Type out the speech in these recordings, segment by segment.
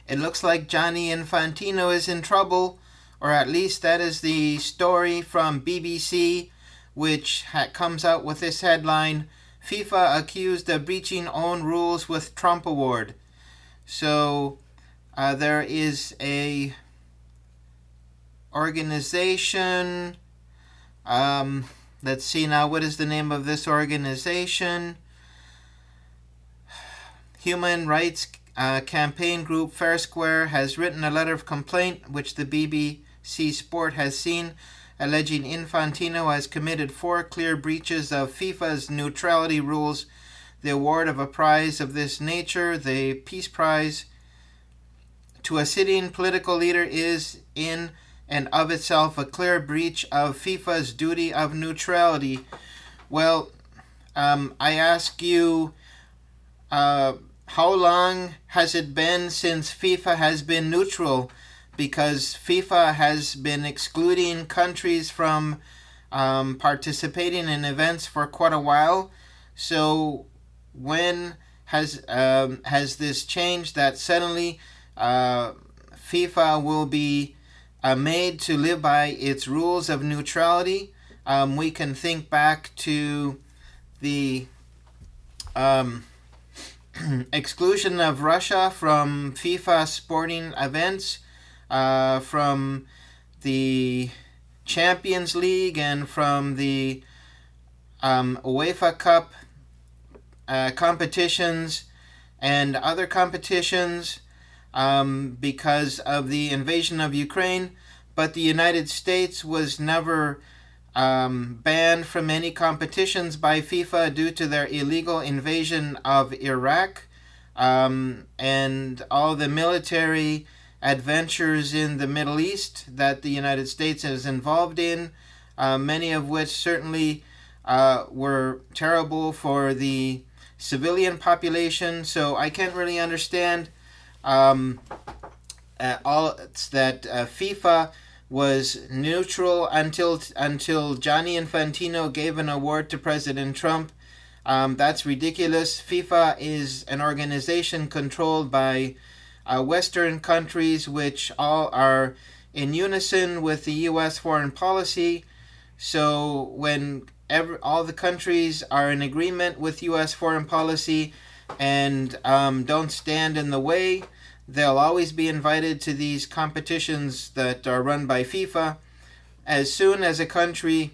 It looks like Gianni Infantino is in trouble, or at least that is the story from BBC, which comes out with this headline: FIFA accused of breaching own rules with Trump award. So there is a organization. Let's see now. What is the name of this organization? Human Rights Campaign Group Fair Square has written a letter of complaint, which the BBC Sport has seen, alleging Infantino has committed 4 clear breaches of FIFA's neutrality rules. The award of a prize of this nature, the Peace Prize, to a sitting political leader is in and of itself a clear breach of FIFA's duty of neutrality. Well, I ask you, how long has it been since FIFA has been neutral? Because FIFA has been excluding countries from participating in events for quite a while. So when has this changed that suddenly FIFA will be made to live by its rules of neutrality? We can think back to the exclusion of Russia from FIFA sporting events, from the Champions League and from the UEFA Cup competitions and other competitions, because of the invasion of Ukraine. But the United States was never banned from any competitions by FIFA due to their illegal invasion of Iraq, and all the military adventures in the Middle East that the United States is involved in, many of which certainly were terrible for the civilian population. So I can't really understand all that FIFA was neutral until Gianni Infantino gave an award to President Trump. That's ridiculous. FIFA is an organization controlled by Western countries, which all are in unison with the U.S. foreign policy. So when all the countries are in agreement with U.S. foreign policy and don't stand in the way, they'll always be invited to these competitions that are run by FIFA. As soon as a country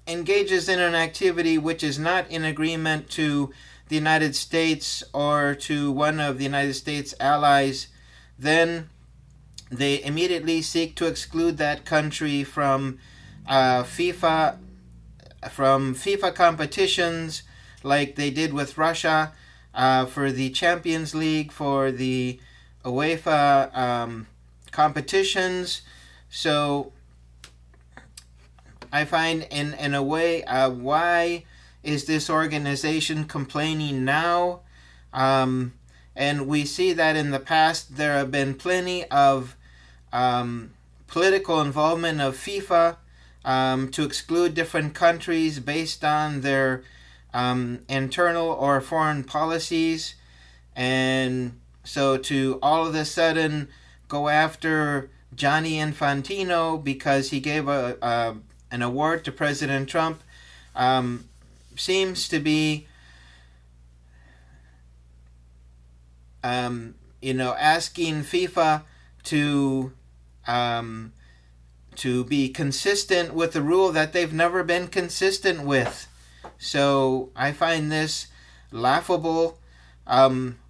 engages in an activity which is not in agreement to the United States or to one of the United States allies, then they immediately seek to exclude that country from FIFA competitions, like they did with Russia for the Champions League, for the UEFA competitions. So I find in a way, why is this organization complaining now? And we see that in the past there have been plenty of political involvement of FIFA to exclude different countries based on their internal or foreign policies. And so to all of a sudden go after Gianni Infantino because he gave an award to President Trump seems to be asking FIFA to be consistent with a rule that they've never been consistent with. So I find this laughable.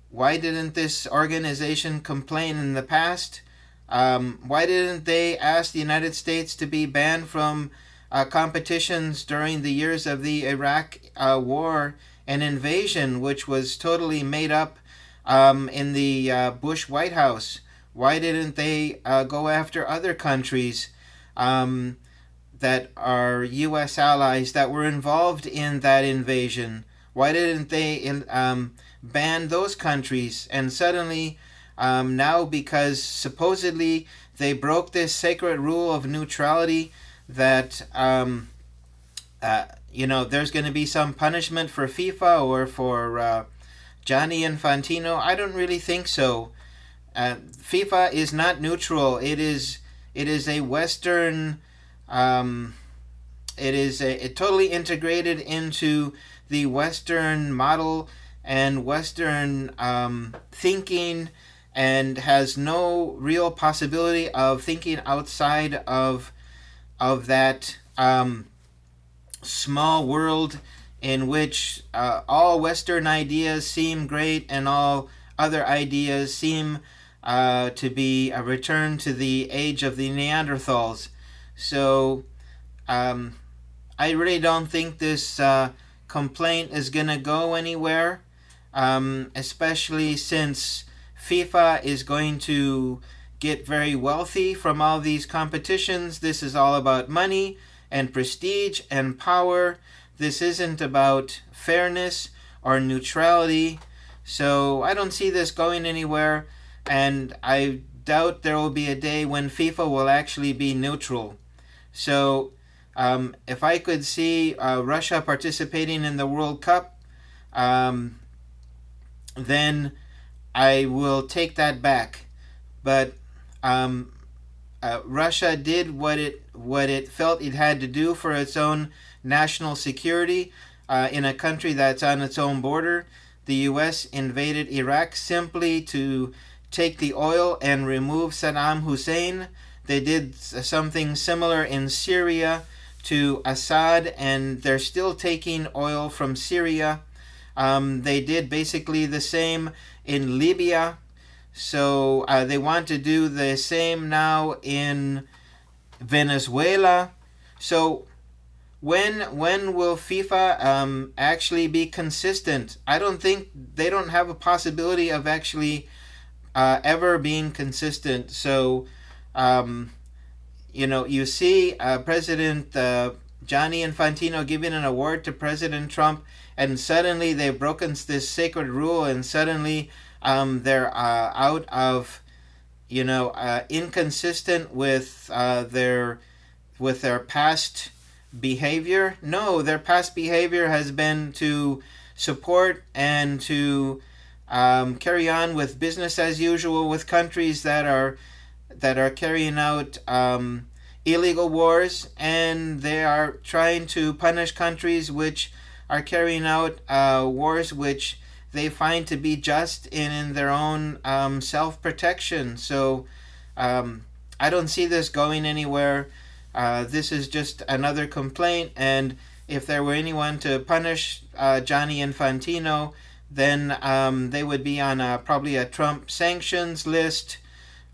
Why didn't this organization complain in the past? Why didn't they ask the United States to be banned from competitions during the years of the Iraq war and invasion, which was totally made up in the Bush White House? Why didn't they go after other countries that are U.S. allies that were involved in that invasion? Why didn't they ban those countries? And suddenly, now, because supposedly they broke this sacred rule of neutrality, that there's going to be some punishment for FIFA or for Gianni Infantino? I don't really think so. FIFA is not neutral. It is a Western. Um, it totally integrated into the Western model and Western thinking, and has no real possibility of thinking outside of that small world in which all Western ideas seem great and all other ideas seem to be a return to the age of the Neanderthals. So um, I really don't think this complaint is going to go anywhere, especially since FIFA is going to get very wealthy from all these competitions. This is all about money and prestige and power. This isn't about fairness or neutrality. So I don't see this going anywhere, and I doubt there will be a day when FIFA will actually be neutral. So if I could see Russia participating in the World Cup, um, then I will take that back. But um, Russia did what it felt it had to do for its own national security in a country that's on its own border. The U.S. invaded Iraq simply to take the oil and remove Saddam Hussein. They did something similar in Syria to Assad, and they're still taking oil from Syria. They did basically the same in Libya. So they want to do the same now in Venezuela. So when will FIFA actually be consistent? I don't think they don't have a possibility of actually ever being consistent. So um, you see President Gianni Infantino giving an award to President Trump, and suddenly they've broken this sacred rule, and suddenly they're out of, inconsistent with their past behavior. No, their past behavior has been to support and to carry on with business as usual with countries that are carrying out illegal wars, and they are trying to punish countries which are carrying out wars which they find to be just in their own self-protection. So I don't see this going anywhere. This is just another complaint, and if there were anyone to punish Gianni Infantino, then they would be on probably a Trump sanctions list,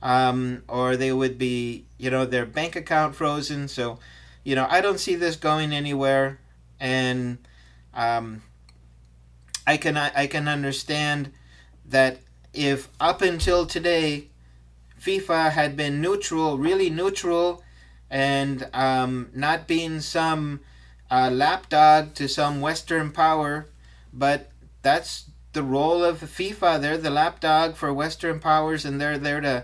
or they would be, their bank account frozen. So, I don't see this going anywhere, and I can understand that if up until today FIFA had been neutral, really neutral, and not being some lapdog to some Western power, but that's the role of FIFA. They're the lapdog for Western powers, and they're there to,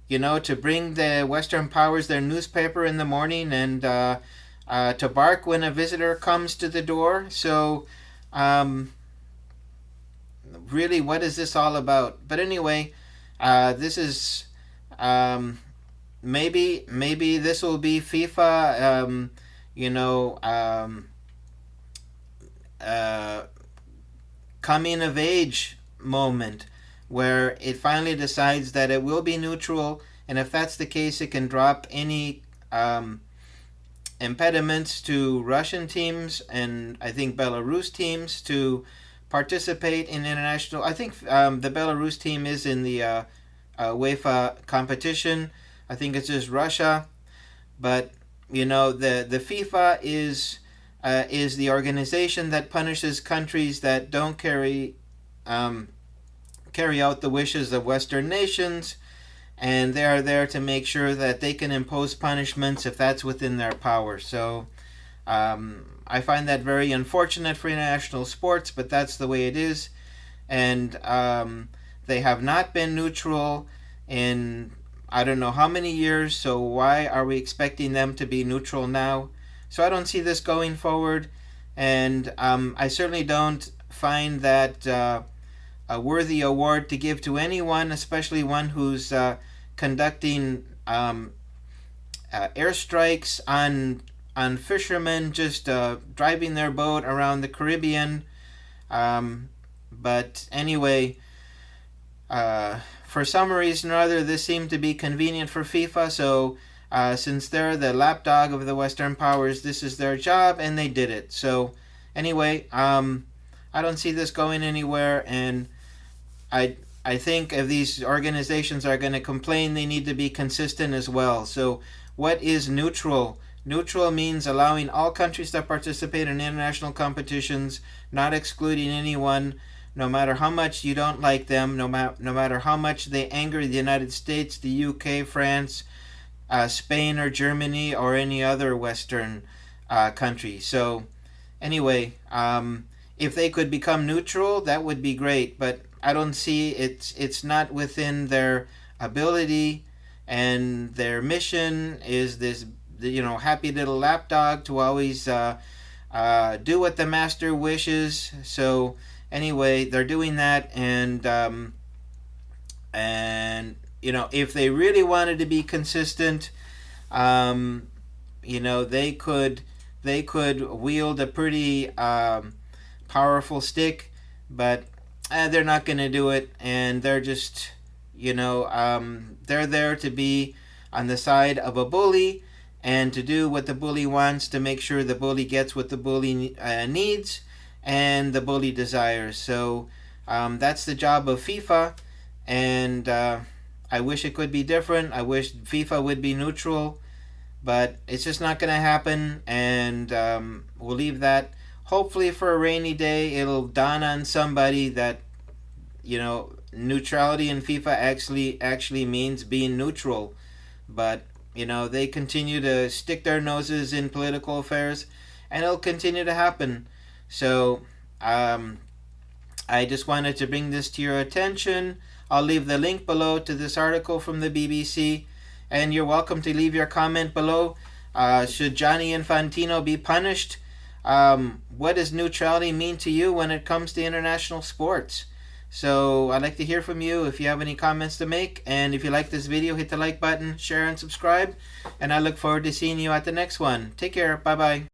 to bring the Western powers their newspaper in the morning, and to bark when a visitor comes to the door. So really, what is this all about? But anyway, this is maybe this will be FIFA, coming of age moment, where it finally decides that it will be neutral, and if that's the case, it can drop any impediments to Russian teams and I think Belarus teams to participate in international. I think the Belarus team is in the UEFA competition. I think it's just Russia, but the FIFA is the organization that punishes countries that don't carry out the wishes of Western nations, and they are there to make sure that they can impose punishments if that's within their power. So I find that very unfortunate for international sports, but that's the way it is. And they have not been neutral in I don't know how many years, so why are we expecting them to be neutral now? So I don't see this going forward, and I certainly don't find that a worthy award to give to anyone, especially one who's conducting airstrikes on fishermen just driving their boat around the Caribbean. But anyway, for some reason or other, this seemed to be convenient for FIFA. So since they're the lapdog of the Western powers, this is their job, and they did it. So anyway, I don't see this going anywhere, and I think if these organizations are going to complain, they need to be consistent as well. So what is neutral? Neutral means allowing all countries to participate in international competitions, not excluding anyone, no matter how much you don't like them, no matter how much they anger the United States, the UK, France, Spain, or Germany, or any other Western country. So anyway, if they could become neutral, that would be great. But I don't see it's not within their ability, and their mission is this, happy little lapdog to always do what the master wishes. So anyway, they're doing that, and if they really wanted to be consistent, they could wield a pretty powerful stick, but they're not going to do it, and they're just they're there to be on the side of a bully and to do what the bully wants, to make sure the bully gets what the bully needs and the bully desires. So that's the job of FIFA, and I wish it could be different. I wish FIFA would be neutral, but it's just not going to happen, and we'll leave that. Hopefully for a rainy day, it'll dawn on somebody that neutrality in FIFA actually means being neutral. But they continue to stick their noses in political affairs, and it'll continue to happen. So I just wanted to bring this to your attention. I'll leave the link below to this article from the BBC, and you're welcome to leave your comment below. Should Gianni Infantino be punished? What does neutrality mean to you when it comes to international sports? So I'd like to hear from you if you have any comments to make. And if you like this video, hit the like button, share, and subscribe. And I look forward to seeing you at the next one. Take care. Bye-bye.